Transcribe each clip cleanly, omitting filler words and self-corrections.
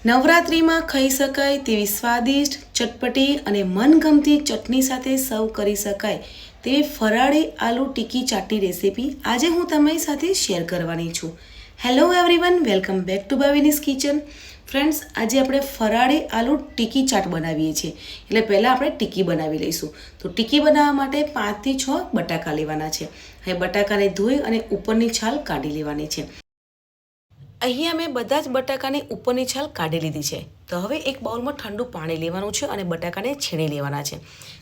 નવરાત્રિમાં ખાઈ શકાય તેવી સ્વાદિષ્ટ, ચટપટી અને મનગમતી ચટણી સાથે સર્વ કરી શકાય તેવી ફરાળી આલુ ટિક્કી ચાટની રેસીપી આજે હું તમારી સાથે શેર કરવાની છું. Hello everyone, welcome back to Bhavini's kitchen. Friends, આજે આપણે ફરાળી આલુ ટિક્કી ચાટ બનાવીએ છીએ. એટલે પહેલાં આપણે ટિક્કી બનાવી લઈશું. તો ટિક્કી બનાવવા માટે 5 થી 6 બટાકા લેવાના છે. હવે બટાકાને ધોઈ અને ઉપરની છાલ કાઢી લેવાની છે. અહીંયા મેં બધા જ બટાકાની ઉપરની છાલ કાઢી લીધી છે. તો હવે એક બાઉલમાં ઠંડુ પાણી લેવાનું છે અને બટાકાને છીણી લેવાના છે.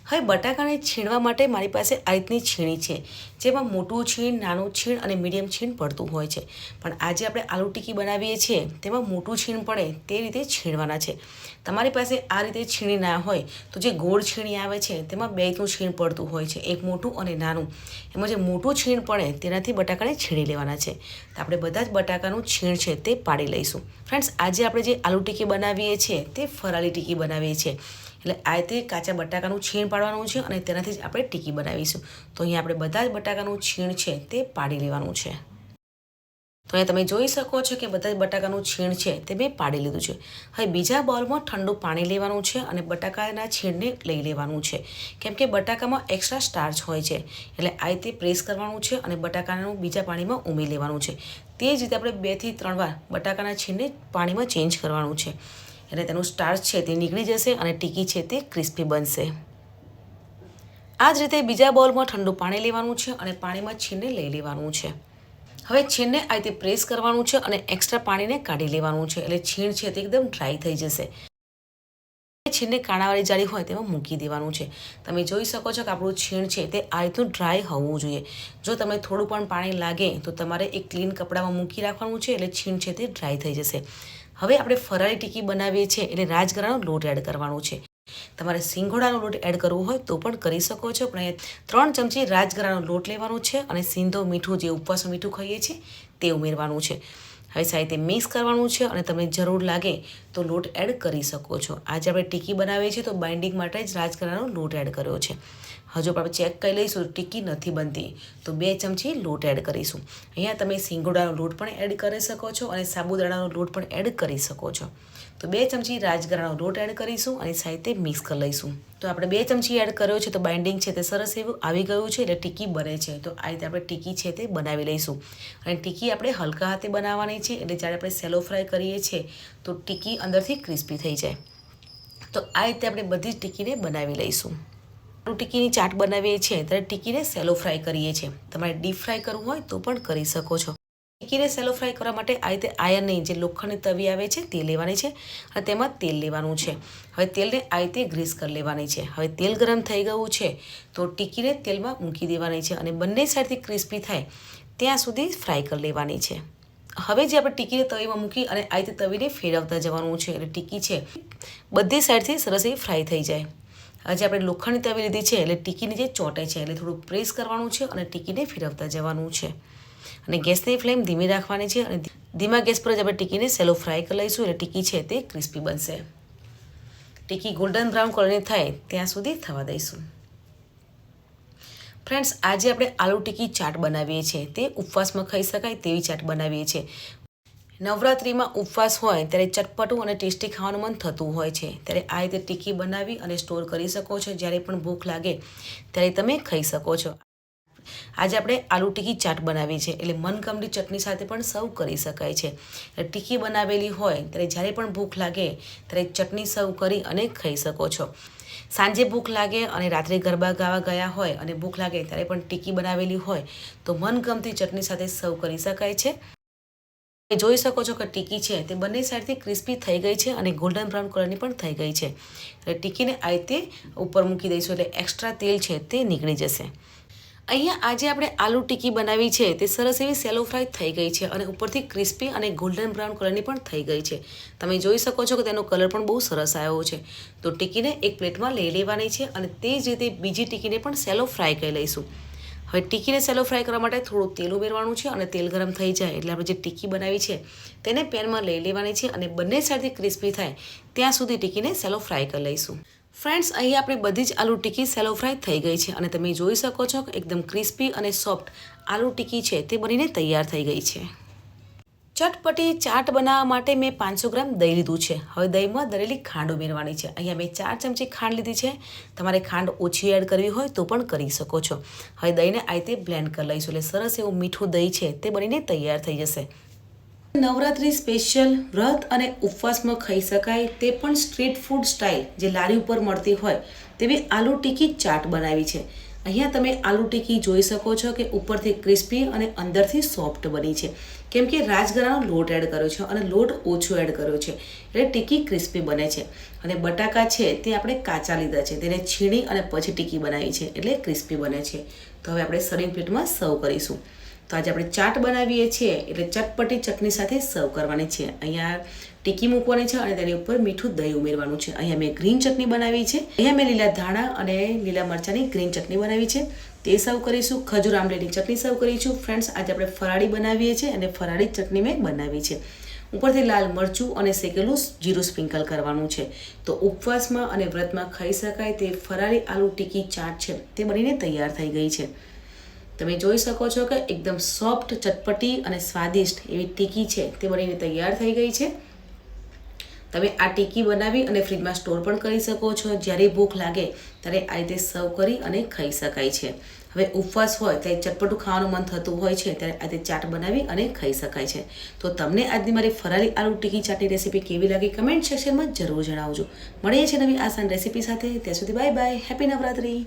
હવે બટાકાને છીણવા માટે મારી પાસે આ રીતની છીણી છે, જેમાં મોટું છીણ, નાનું છીણ અને મીડિયમ છીણ પડતું હોય છે. પણ આજે આપણે આલુ ટિક્કી બનાવીએ છીએ તેમાં મોટું છીણ પડે તે રીતે છીણવાના છે. તમારી પાસે આ રીતે છીણી ના હોય તો જે ગોળ છીણી આવે છે તેમાં 2 રીતનું છીણ પડતું હોય છે, એક મોટું અને નાનું. એમાં જે મોટું છીણ પડે તેનાથી બટાકાને છીણી લેવાના છે. તો આપણે બધા જ બટાકાનું છીણ છે તે પાડી લઈશું. ફ્રેન્ડ્સ, આજે આપણે જે આલુ ટિક્કી બનાવીએ છીએ તે ફરાળી ટિક્કી બનાવીએ છીએ. એટલે આ રીતે કાચા બટાકાનું છીણ પાડવાનું છે અને તેનાથી જ આપણે ટિક્કી બનાવીશું. તો અહીંયા આપણે બધા જ બટાકાનું છીણ છે તે પાડી લેવાનું છે. તો અહીંયા તમે જોઈ શકો છો કે બધા જ બટાકાનું છીણ છે તે મેં પાડી લીધું છે. હવે બીજા બાઉલમાં ઠંડુ પાણી લેવાનું છે અને બટાકાના છીણને લઈ લેવાનું છે, કેમ કે બટાકામાં એક્સ્ટ્રા સ્ટાર્ચ હોય છે. એટલે આ રીતે પ્રેસ કરવાનું છે અને બટાકાનું બીજા પાણીમાં ઉમેરી લેવાનું છે. તે જ રીતે આપણે 2 થી 3 વાર બટાકાના છીણને પાણીમાં ચેન્જ કરવાનું છે. એટલે તેનું સ્ટાર્ચ છે તે નીકળી જશે અને ટિક્કી છે તે ક્રિસ્પી બનશે. આ જ રીતે બીજા બાઉલમાં ઠંડુ પાણી લેવાનું છે અને પાણીમાં છીણને લઈ લેવાનું છે. હવે છીણને આ રીતે પ્રેસ કરવાનું છે અને એક્સ્ટ્રા પાણીને કાઢી લેવાનું છે. એટલે છીણ છે તે એકદમ ડ્રાય થઈ જશે. છીણને કાણાવાળી જાળી હોય તેમાં મૂકી દેવાનું છે. તમે જોઈ શકો છો કે આપણું છીણ છે તે આ રીતનું ડ્રાય હોવું જોઈએ. જો તમને થોડું પણ પાણી લાગે તો તમારે એક ક્લીન કપડામાં મૂકી રાખવાનું છે, એટલે છીણ છે તે ડ્રાય થઈ જશે. હવે આપણે ફરાળી ટિક્કી બનાવીએ છીએ એટલે રાજગરાનો લોટ એડ કરવાનો છે. તમારે સિંગોડાનો લોટ એડ કરવો હોય તો પણ કરી શકો છો, પણ અહીંયા 3 ચમચી રાજગરાનો લોટ લેવાનો છે અને સિંધો મીઠું, જે ઉપવાસનું મીઠું ખાઈએ છીએ તે ઉમેરવાનું છે. હવે સારી મિક્સ કરવાનું છે અને તમને જરૂર લાગે તો લોટ એડ કરી શકો છો. આજે આપણે ટિક્કી બનાવીએ છીએ તો બાઇન્ડિંગ માટે જ રાજગરાનો લોટ એડ કર્યો છે. હજુ આપણે ચેક કરી લઈશું ટિક્કી નથી બનતી તો 2 ચમચી લોટ એડ કરીશું. અહીંયા તમે સિંગોડાનો લોટ પણ એડ કરી શકો છો અને સાબુદાણાનો લોટ પણ એડ કરી શકો છો. તો 2 ચમચી રાજગરાનો લોટ એડ કરીશું અને સાથે મિક્સ કરી લઈશું. તો આપણે 2 ચમચી એડ કર્યો છે તો બાઇન્ડિંગ છે તે સરસ એવું આવી ગયું છે, એટલે ટિક્કી બને છે. તો આ રીતે આપણે ટિક્કી છે તે બનાવી લઈશું. અને ટિક્કી આપણે હલકા હાથે બનાવવાની છે, એટલે જ્યારે આપણે સેલો ફ્રાય કરીએ છીએ તો ટિક્કી અંદરથી ક્રિસ્પી થઈ જાય. તો આ રીતે આપણે બધી જ ટિક્કીને બનાવી લઈશું. ટિક્કીની ચાટ બનાવીએ છીએ ત્યારે ટિક્કીને સેલો ફ્રાય કરીએ છીએ. તમારે ડીપ ફ્રાય કરવું હોય તો પણ કરી શકો છો. ટિક્કીને સેલો ફ્રાય કરવા માટે આ રીતે આયર્નની જે લોખંડની તવી આવે છે તે લેવાની છે અને તેમાં તેલ લેવાનું છે. હવે તેલને આ રીતે ગ્રીસ કરી લેવાની છે. હવે તેલ ગરમ થઈ ગયું છે તો ટિક્કીને તેલમાં મૂકી દેવાની છે અને બંને સાઈડથી ક્રિસ્પી થાય ત્યાં સુધી ફ્રાય કરી લેવાની છે. હવે જે આપણે ટિક્કીને તવીમાં મૂકી અને આ રીતે તવીને ફેરવતા જવાનું છે, એટલે ટિક્કી છે બધી સાઈડથી સરસ એવી ફ્રાય થઈ જાય. આજે આપણે લોખંડની તવી લીધી છે એટલે ટિક્કીની જે ચોટે છે એટલે થોડું પ્રેસ કરવાનું છે અને ટિક્કીને ફેરવતા જવાનું છે. અને ગેસની ફ્લેમ ધીમી રાખવાની છે અને ધીમા ગેસ પર જ આપણે ટિક્કીને સેલો ફ્રાય કરી લઈશું, એટલે ટિક્કી છે તે ક્રિસ્પી બનશે. ટિક્કી ગોલ્ડન બ્રાઉન કલરની થાય ત્યાં સુધી થવા દઈશું. ફ્રેન્ડ્સ, આજે આપણે આલુ ટિક્કી ચાટ બનાવીએ છીએ તે ઉપવાસમાં ખાઈ શકાય તેવી ચાટ બનાવીએ છીએ. નવરાત્રિમાં ઉપવાસ હોય ત્યારે ચટપટું અને ટેસ્ટી ખાવાનું મન થતું હોય છે, ત્યારે આ રીતે ટિક્કી બનાવી અને સ્ટોર કરી શકો છો. જ્યારે પણ ભૂખ લાગે ત્યારે તમે ખાઈ શકો છો. આજે આપણે આલુ ટિક્કી ચાટ બનાવી છે એટલે મનગમતી ચટણી સાથે પણ સર્વ કરી શકાય છે. ટિક્કી બનાવેલી હોય ત્યારે જ્યારે પણ ભૂખ લાગે ત્યારે ચટણી સર્વ કરી અને ખાઈ શકો છો. સાંજે ભૂખ લાગે અને રાત્રે ગરબા ગાવા ગયા હોય અને ભૂખ લાગે ત્યારે પણ ટિક્કી બનાવેલી હોય તો મનગમતી ચટણી સાથે સર્વ કરી શકાય છે. જોઈ શકો છો કે ટિક્કી છે તે બંને સાઈડથી ક્રિસ્પી થઈ ગઈ છે અને ગોલ્ડન બ્રાઉન કલરની પણ થઈ ગઈ છે. એટલે ટિક્કીને આ રીતે ઉપર મૂકી દઈશું એટલે એક્સ્ટ્રા તેલ છે તે નીકળી જશે. અહીંયા આજે આપણે આલુ ટિક્કી બનાવી છે તે સરસ એવી સેલો ફ્રાય થઈ ગઈ છે અને ઉપરથી ક્રિસ્પી અને ગોલ્ડન બ્રાઉન કલરની પણ થઈ ગઈ છે. તમે જોઈ શકો છો કે તેનો કલર પણ બહુ સરસ આવ્યો છે. તો ટિક્કીને એક પ્લેટમાં લઈ લેવાની છે અને તે જ રીતે બીજી ટિક્કીને પણ સેલો ફ્રાય કરી લઈશું. હવે ટિક્કીને સેલો ફ્રાય કરવા માટે થોડું તેલ ઉમેરવાનું છે અને તેલ ગરમ થઈ જાય એટલે આપણે જે ટિક્કી બનાવી છે તેને પેનમાં લઈ લેવાની છે અને બંને સાઈડથી ક્રિસ્પી થાય ત્યાં સુધી ટિક્કીને સેલો ફ્રાય કરી લઈશું. ફ્રેન્ડ્સ, અહીં આપણી બધી જ આલુ ટિક્કી સેલો ફ્રાય થઈ ગઈ છે અને તમે જોઈ શકો છો કે એકદમ ક્રિસ્પી અને સોફ્ટ આલુ ટિક્કી છે તે બનીને તૈયાર થઈ ગઈ છે. ચટપટી ચાટ બનાવવા માટે મેં 500 ગ્રામ દહીં લીધું છે. હવે દહીંમાં દળેલી ખાંડ ઉમેરવાની છે. અહીંયા મેં 4 ચમચી ખાંડ લીધી છે. તમારે ખાંડ ઓછી એડ કરવી હોય તો પણ કરી શકો છો. હવે દહીંને આ રીતે બ્લેન્ડ કરી લઈશું એટલે સરસ એવું મીઠું દહીં છે તે બનીને તૈયાર થઈ જશે. નવરાત્રિ સ્પેશિયલ વ્રત અને ઉપવાસમાં ખાઈ શકાય તે પણ સ્ટ્રીટ ફૂડ સ્ટાઇલ જે લારી ઉપર મળતી હોય તેવી આલુ ટીકી ચાટ બનાવી છે. અહીંયા તમે આલુ ટીકી જોઈ શકો છો કે ઉપરથી ક્રિસ્પી અને અંદરથી સોફ્ટ બની છે કેમ કે રાજગરાનો લોટ એડ કર્યો છે અને લોટ ઓછો એડ કર્યો છે એટલે ટીકી ક્રિસ્પી બને છે. અને બટાકા છે તે આપણે કાચા લીધા છે, તેને છીણી અને પછી ટીકી બનાવી છે એટલે ક્રિસ્પી બને છે. તો હવે આપણે સર્વિંગ પ્લેટમાં સર્વ કરીશું. તો આજે આપણે ચાટ બનાવીએ છીએ એટલે ચટપટી ચટણી સાથે સર્વ કરવાની છે. અહીંયા ટીકી મૂકવાની છે અને તેની ઉપર મીઠું દહીં ઉમેરવાનું છે. અહીંયા મેં ગ્રીન ચટણી બનાવી છે. અહીંયા મેં લીલા ધાણા અને લીલા મરચાંની ગ્રીન ચટણી બનાવી છે તે સર્વ કરીશું. ખજૂર આમલીની ચટણી સર્વ કરીશું. ફ્રેન્ડ્સ, આજે આપણે ફરાળી બનાવીએ છીએ અને ફરાળી ચટણી મેં બનાવી છે. ઉપરથી લાલ મરચું અને શેકેલું જીરું સ્પ્રિંકલ કરવાનું છે. તો ઉપવાસમાં અને વ્રતમાં ખાઈ શકાય તે ફરાળી આલુ ટીકી ચાટ છે તે બનીને તૈયાર થઈ ગઈ છે. તમે જોઈ શકો છો કે એકદમ સોફ્ટ, ચટપટી અને સ્વાદિષ્ટ એવી ટીકી છે તે બનીને તૈયાર થઈ ગઈ છે. તમે આ ટીકી બનાવી અને ફ્રીજમાં સ્ટોર પણ કરી શકો છો. જ્યારે ભૂખ લાગે ત્યારે આ રીતે સર્વ કરી અને ખાઈ શકાય છે. હવે ઉપવાસ હોય ત્યારે ચટપટું ખાવાનું મન થતું હોય છે ત્યારે આ રીતે ચાટ બનાવી અને ખાઈ શકાય છે. તો તમને આજની મારી ફરાળી આલુ ટીકી ચાટની રેસીપી કેવી લાગી કમેન્ટ સેક્શનમાં જરૂર જણાવજો. મળીએ છીએ નવી આસાન રેસીપી સાથે. ત્યાં સુધી બાય બાય. હેપી નવરાત્રી.